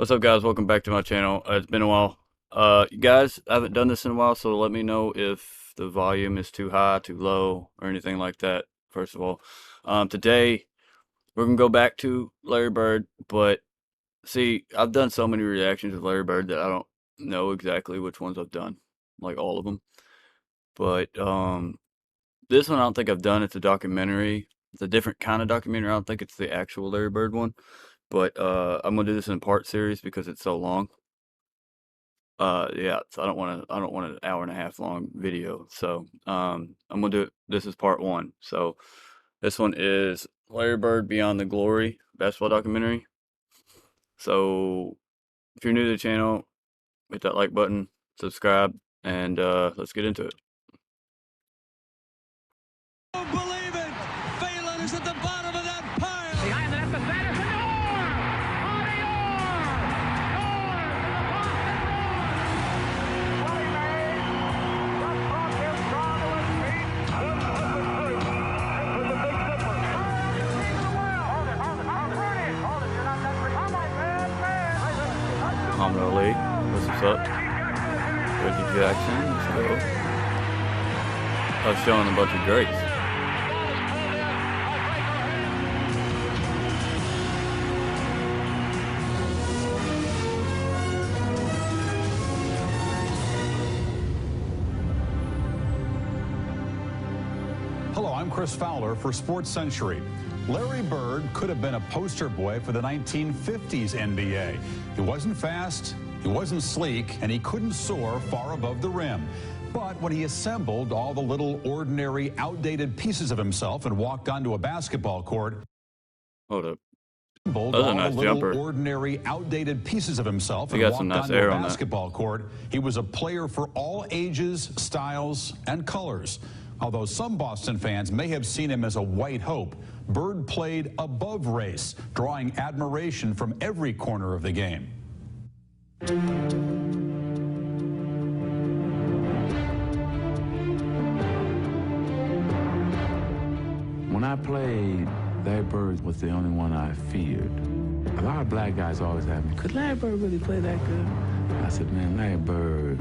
What's up, guys? Welcome back to my channel. It's been a while. You guys, I haven't done this in a while, so let me know if the volume is too high, too low, or anything like that, first of all. Today, we're going to go back to Larry Bird, but see, I've done so many reactions with Larry Bird that I don't know exactly which ones I've done, like all of them. But this one I don't think I've done. It's a documentary. It's a different kind of documentary. I don't think it's the actual Larry Bird one. But I'm gonna do this in part series because it's so long. Yeah, so I don't want an hour and a half long video. So I'm gonna do it. This is part one. So this one is Larry Bird Beyond the Glory basketball documentary. So if you're new to the channel, hit that like button, subscribe, and let's get into it. Don't believe it! Phelan is at the bottom of that pile! Behind the net, the Sanderson. Muhammad Ali, what's up? Reggie Jackson, let's go. I was showing a bunch of greats. Hello, I'm Chris Fowler for Sports Century. Larry Bird could have been a poster boy for the 1950s NBA. He wasn't fast, he wasn't sleek, and he couldn't soar far above the rim. But when he assembled all the little ordinary, outdated pieces of himself and walked onto a basketball court, Hold up. all That was a the nice little jumper. ordinary, outdated pieces of himself He and got some walked nice onto air a on that. basketball court, he was a player for all ages, styles, and colors. Although some Boston fans may have seen him as a white hope, Bird played above race, drawing admiration from every corner of the game. When I played, Larry Bird was the only one I feared. A lot of black guys always ask me, could Larry Bird really play that good? I said, man, Larry Bird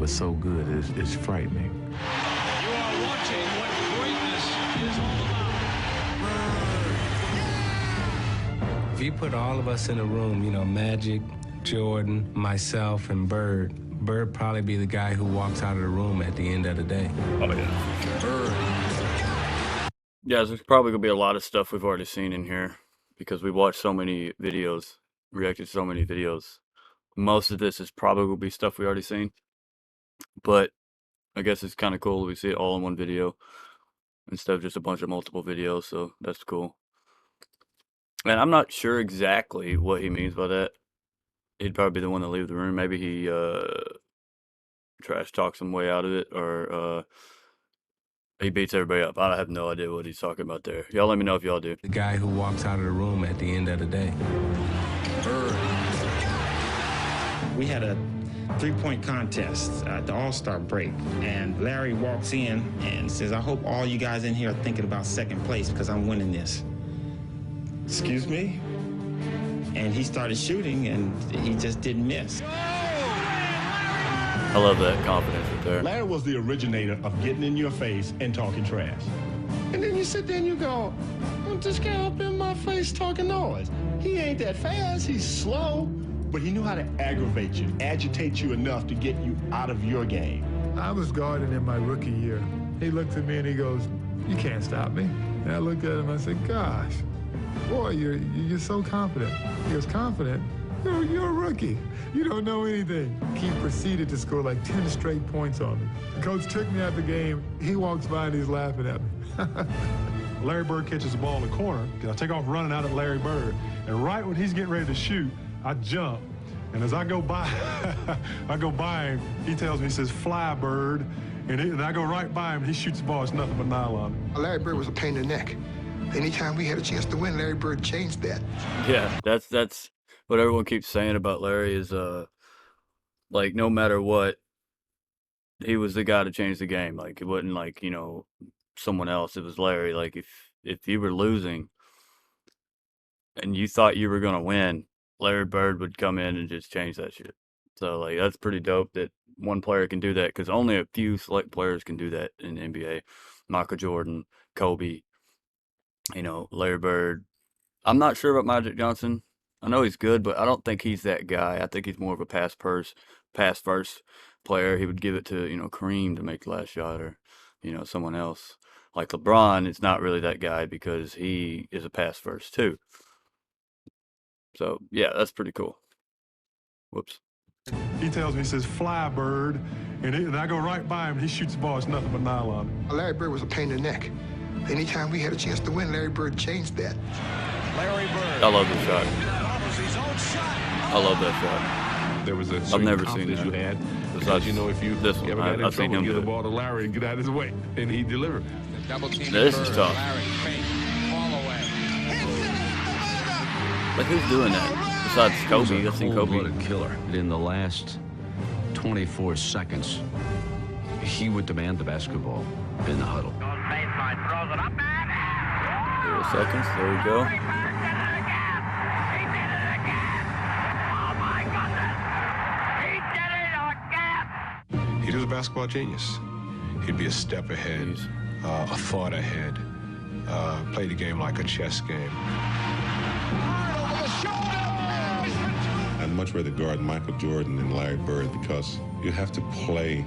was so good, it's frightening. You are watching what greatness is all about. If you put all of us in a room, you know, Magic, Jordan, myself, and Bird probably be the guy who walks out of the room at the end of the day. Oh yeah. Bird. Yeah, there's probably gonna be a lot of stuff we've already seen in here because we watched so many videos, reacted to so many videos. Most of this is probably will be stuff we already seen, but I guess it's kind of cool we see it all in one video instead of just a bunch of multiple videos. So that's cool. And I'm not sure exactly what he means by that. He'd probably be the one to leave the room. Maybe he trash talks some way out of it, or he beats everybody up. I have no idea what he's talking about there. Y'all let me know if y'all do. The guy who walks out of the room at the end of the day. We had a three-point contest at the All-Star break, and Larry walks in and says, I hope all you guys in here are thinking about second place because I'm winning this. Excuse me? And he started shooting, and he just didn't miss. I love that confidence right there. Larry was the originator of getting in your face and talking trash. And then you sit there and you go, well, this guy up in my face talking noise. He ain't that fast, he's slow, but he knew how to aggravate you, agitate you enough to get you out of your game. I was guarding in my rookie year. He looked at me and he goes, you can't stop me. And I looked at him and I said, gosh, boy, you're so confident. He was confident? You're a rookie. You don't know anything. He proceeded to score like 10 straight points on me. The coach took me out the game. He walks by and he's laughing at me. Larry Bird catches the ball in the corner. I take off running out at Larry Bird. And right when he's getting ready to shoot, I jump. And as I go by, I go by him. He tells me, he says, fly, Bird. And I go right by him. He shoots the ball. It's nothing but nylon. Larry Bird was a pain in the neck. Anytime we had a chance to win, Larry Bird changed that. Yeah, that's what everyone keeps saying about Larry is like no matter what, he was the guy to change the game. Like it wasn't like, you know, someone else. It was Larry. Like if you were losing and you thought you were gonna win, Larry Bird would come in and just change that shit. So like that's pretty dope that one player can do that because only a few select players can do that in the NBA. Michael Jordan, Kobe, Larry Bird. I'm not sure about Magic Johnson. I know he's good, but I don't think he's that guy. I think he's more of a pass first player. He would give it to, Kareem to make the last shot or, someone else. Like LeBron is not really that guy because he is a pass first too. So, yeah, that's pretty cool. Whoops. He tells me, he says, fly, bird. And I go right by him, and he shoots the ball. It's nothing but nylon. Larry Bird was a pain in the neck. Anytime we had a chance to win, Larry Bird changed that. Larry Bird. I love this shot. His own shot. I love that shot. There was a I've never seen confidence that. you had. Besides Because, if you this one, ever got in I've seen trouble, him give do the it. ball to Larry and get out of his way. And he delivered. This is tough. Like, who's doing that? Besides Kobe, I've seen Kobe. Cold-blooded killer. In the last 24 seconds, he would demand the basketball in the huddle. 0 seconds. There we go. He was a basketball genius. He'd be a step ahead, a thought ahead, play the game like a chess game. I'd much rather guard Michael Jordan than Larry Bird because you have to play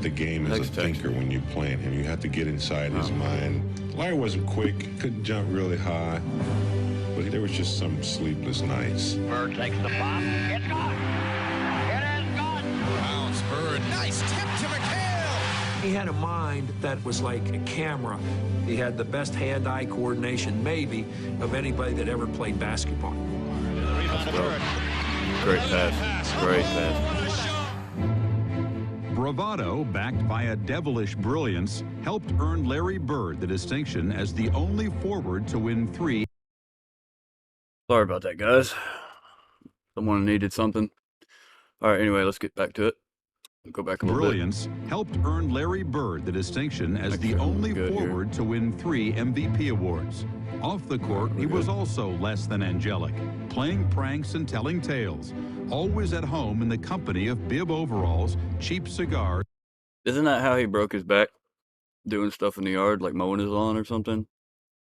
the game as a thinker when you're playing him. You have to get inside his mind. Larry wasn't quick, couldn't jump really high, but there was just some sleepless nights. Bird takes the pop. It's gone. It is gone. Bounce, Bird. Nice tip to McHale. He had a mind that was like a camera. He had the best hand-eye coordination, maybe, of anybody that ever played basketball. Great pass. Great pass. Bravado, backed by a devilish brilliance, helped earn Larry Bird the distinction as the only forward to win 3. Sorry about that, guys. Someone needed something. All right, anyway, let's get back to it. Go back a little Brilliance helped earn Larry Bird the distinction as the only forward to win 3 MVP awards. Off the court, he was also less than angelic, playing pranks and telling tales, always at home in the company of bib overalls, cheap cigars. Isn't that how he broke his back? Doing stuff in the yard, like mowing his lawn or something?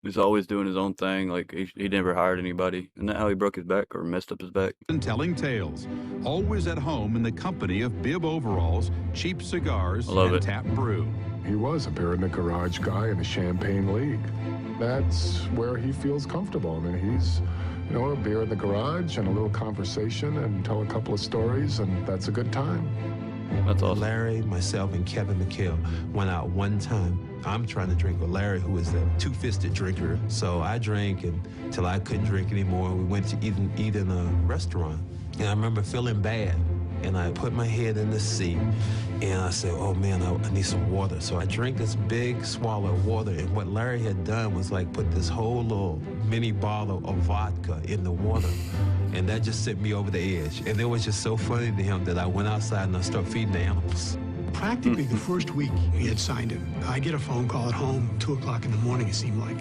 He's always doing his own thing, like he never hired anybody. Isn't that how he broke his back or messed up his back? And telling tales, always at home in the company of bib overalls, cheap cigars, and tap brew. He was a beer in the garage guy in the Champagne League. That's where he feels comfortable. I mean, he's, a beer in the garage and a little conversation and tell a couple of stories, and that's a good time. That's awesome. Larry, myself, and Kevin McHale went out one time. I'm trying to drink with Larry, who was the two-fisted drinker. So I drank until I couldn't drink anymore. We went to eat in a restaurant. And I remember feeling bad. And I put my head in the seat, and I said, oh, man, I need some water. So I drank this big swallow of water, and what Larry had done was, like, put this whole little mini bottle of vodka in the water, and that just sent me over the edge. And it was just so funny to him that I went outside and I started feeding the animals. Practically the first week we had signed him, I get a phone call at home, 2 o'clock in the morning, it seemed like.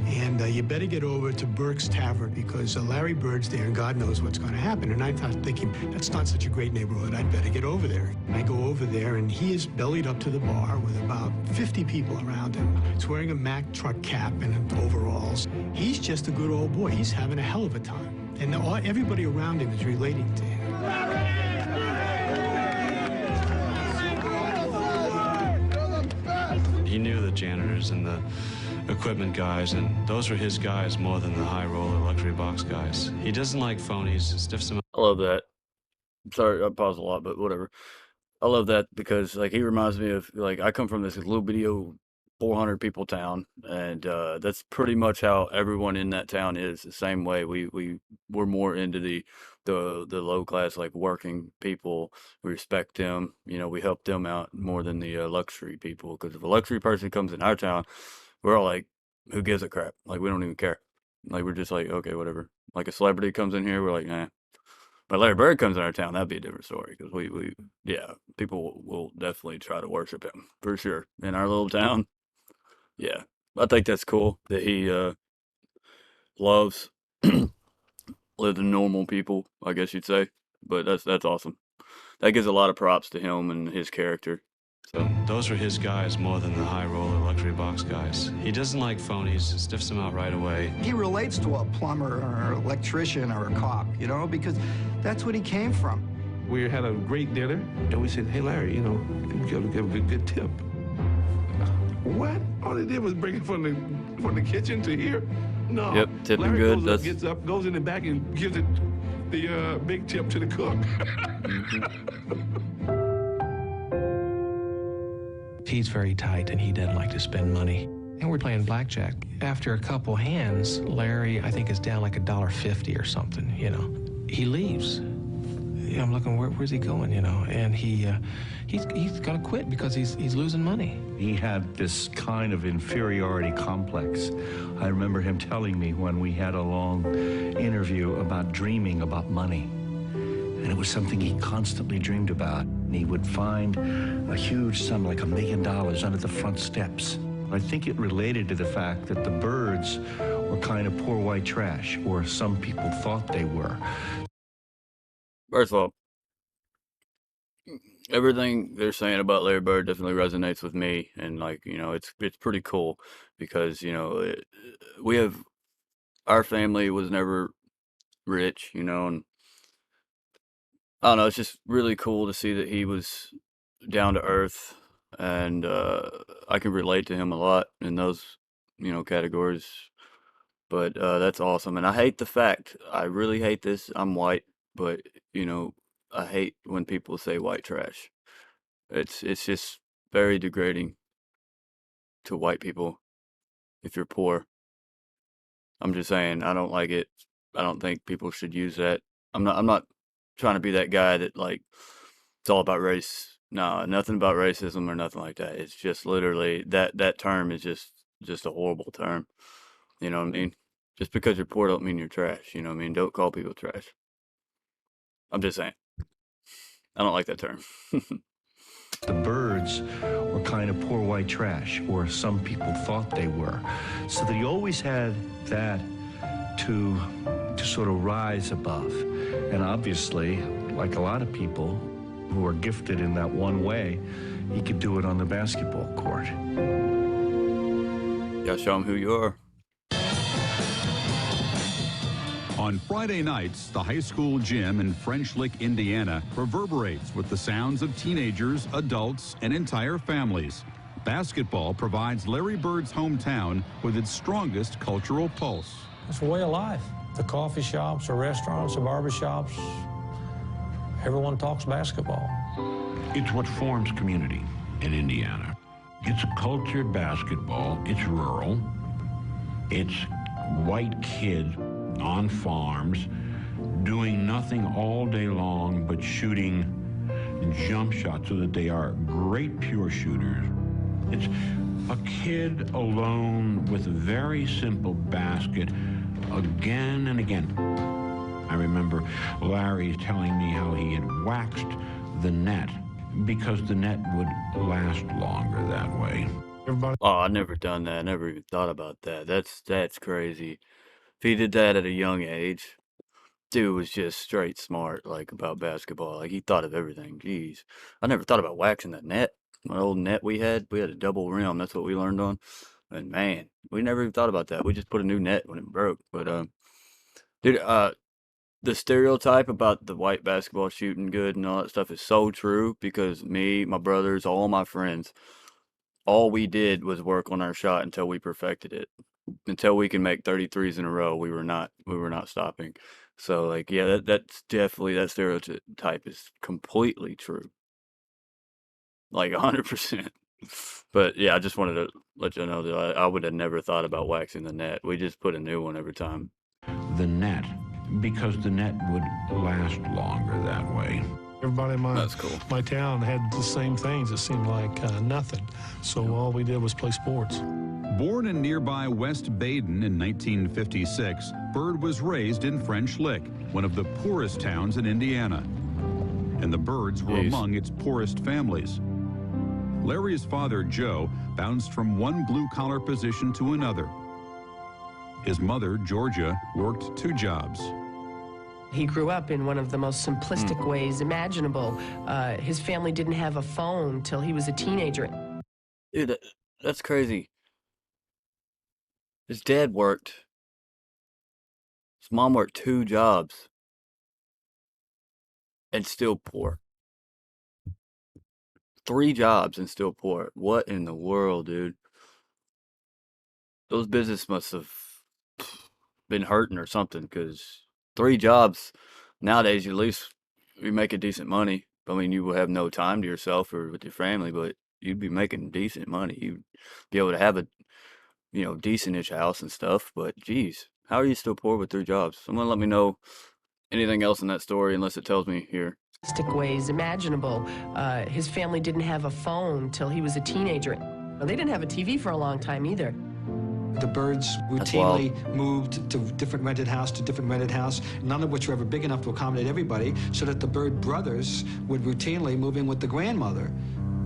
And you better get over to Burke's Tavern because Larry Bird's there and God knows what's going to happen. And I thought, thinking, that's not such a great neighborhood, I'd better get over there. And I go over there and he is bellied up to the bar with about 50 people around him. He's wearing a Mack truck cap and overalls. He's just a good old boy. He's having a hell of a time. And everybody around him is relating to him. He knew the janitors and the equipment guys, and those were his guys more than the high roller luxury box guys. He doesn't like phonies, stiffs them. I love that. Sorry, I paused a lot, but whatever. I love that because, like, he reminds me of, like, I come from this little bitty 400 people town, and that's pretty much how everyone in that town is. The same way we're more into the low class, like working people. We respect them. We help them out more than the luxury people. Because if a luxury person comes in our town, we're all like, who gives a crap? Like, we don't even care. Like, we're just like, okay, whatever. Like, a celebrity comes in here, we're like, nah. But Larry Bird comes in our town, that'd be a different story. Because people will definitely try to worship him for sure in our little town. Yeah, I think that's cool that he loves live the normal people, I guess you'd say. But that's awesome. That gives a lot of props to him and his character. So Those are his guys more than the high roller luxury box guys. He doesn't like phonies, stiffs them out right away. He relates to a plumber or an electrician or a cop, you know, because that's what he came from. We had a great dinner, and we said, hey, Larry, you know, you gotta give a good tip. What? All they did was bring it from the kitchen to here? No. Yep, tipping Larry good. Gets up, goes in the back, and gives it the big tip to the cook. He's very tight, and he doesn't like to spend money. And we're playing blackjack. After a couple hands, Larry, I think, is down like $1.50 or something, you know. He leaves. Yeah, I'm looking, where's he going, you know? And he's gonna quit because he's losing money. He had this kind of inferiority complex. I remember him telling me when we had a long interview about dreaming about money. And it was something he constantly dreamed about. And he would find a huge sum, like $1 million, under the front steps. I think it related to the fact that the Birds were kind of poor white trash, or some people thought they were. First of all, everything they're saying about Larry Bird definitely resonates with me, and like, you know, it's pretty cool because, you know, our family was never rich, you know, and I don't know, it's just really cool to see that he was down to earth, and I can relate to him a lot in those, you know, categories. But that's awesome, and I really hate this. I'm white, but you know, I hate when people say white trash. It's just very degrading to white people if you're poor. I'm just saying, I don't like it. I don't think people should use that. I'm not trying to be that guy that like it's all about race. No, nothing about racism or nothing like that. It's just literally that term is just a horrible term. You know what I mean? Just because you're poor don't mean you're trash. You know what I mean? Don't call people trash. I'm just saying. I don't like that term. The Birds were kind of poor white trash, or some people thought they were. So that he always had that to sort of rise above. And obviously, like a lot of people who are gifted in that one way, he could do it on the basketball court. Gotta show him who you are. On Friday nights, the high school gym in French Lick, Indiana, reverberates with the sounds of teenagers, adults, and entire families. Basketball provides Larry Bird's hometown with its strongest cultural pulse. It's a way of life. The coffee shops, the restaurants, the barbershops, everyone talks basketball. It's what forms community in Indiana. It's cultured basketball. It's rural. It's white kids on farms doing nothing all day long but shooting jump shots so that they are great pure shooters. It's a kid alone with a very simple basket again and again. I remember Larry telling me how he had waxed the net because the net would last longer that way. Oh, I've never done that. I never even thought about that. That's crazy. If he did that at a young age, dude was just straight smart, like, about basketball. Like, he thought of everything. Jeez. I never thought about waxing that net. My old net we had a double rim. That's what we learned on. And, man, we never even thought about that. We just put a new net when it broke. But, dude, the stereotype about the white basketball shooting good and all that stuff is so true because me, my brothers, all my friends, all we did was work on our shot until we perfected it. Until we can make 33s in a row, we were not stopping. So like, yeah, that's definitely, that stereotype is completely true. Like 100%. But yeah, I just wanted to let you know that I would have never thought about waxing the net. We just put a new one every time. The net, because the net would last longer that way. Everybody in That's cool. my town had the same things. It seemed like nothing. So all we did was play sports. Born in nearby West Baden in 1956, Bird was raised in French Lick, one of the poorest towns in Indiana. And the Birds were among its poorest families. Larry's father, Joe, bounced from one blue-collar position to another. His mother, Georgia, worked 2 jobs. He grew up in one of the most simplistic ways imaginable. His family didn't have a phone till he was a teenager. Dude, that's crazy. His dad worked. His mom worked 2 jobs and still poor. 3 jobs and still poor. What in the world, dude? Those business must have been hurting or something, because 3 jobs nowadays, you at least you make a decent money. I mean, you will have no time to yourself or with your family, but you'd be making decent money. You'd be able to have a, decentish house and stuff. But geez, how are you still poor with 3 jobs? Someone let me know anything else in that story, unless it tells me here. Ways imaginable. His family didn't have a phone till he was a teenager. They didn't have a TV for a long time either. The Byrds routinely moved to different rented house, none of which were ever big enough to accommodate everybody, so that the Byrd brothers would routinely move in with the grandmother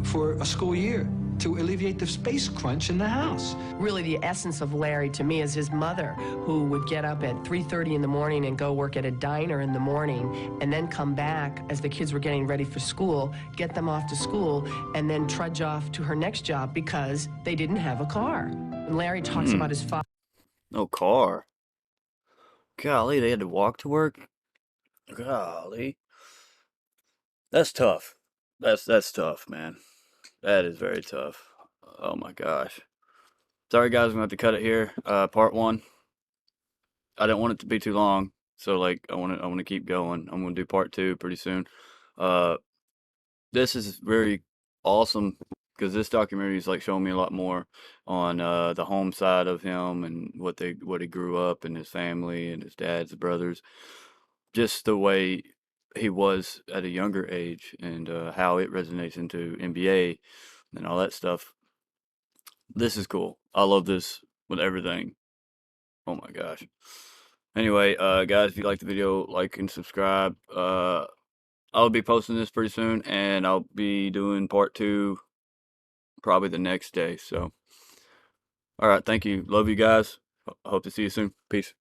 for a school year to alleviate the space crunch in the house. Really, the essence of Larry to me is his mother, who would get up at 3:30 in the morning and go work at a diner in the morning, and then come back as the kids were getting ready for school, get them off to school, and then trudge off to her next job because they didn't have a car. And Larry talks about his father. No car. Golly, they had to walk to work? Golly. That's tough. That's tough, man. That is very tough. Oh my gosh. Sorry guys, I'm gonna have to cut it here. Part 1. I didn't want it to be too long, so like I wanna keep going. I'm gonna do part 2 pretty soon. This is very awesome because this documentary is like showing me a lot more on the home side of him and what he grew up and his family and his dad's brothers, just the way he was at a younger age and how it resonates into NBA and all that stuff. This is cool. I love this with everything. Oh my gosh. Anyway, guys, if you like the video, like and subscribe. I'll be posting this pretty soon, and I'll be doing part 2 probably the next day. So, all right, thank you. Love you guys. Hope to see you soon. Peace.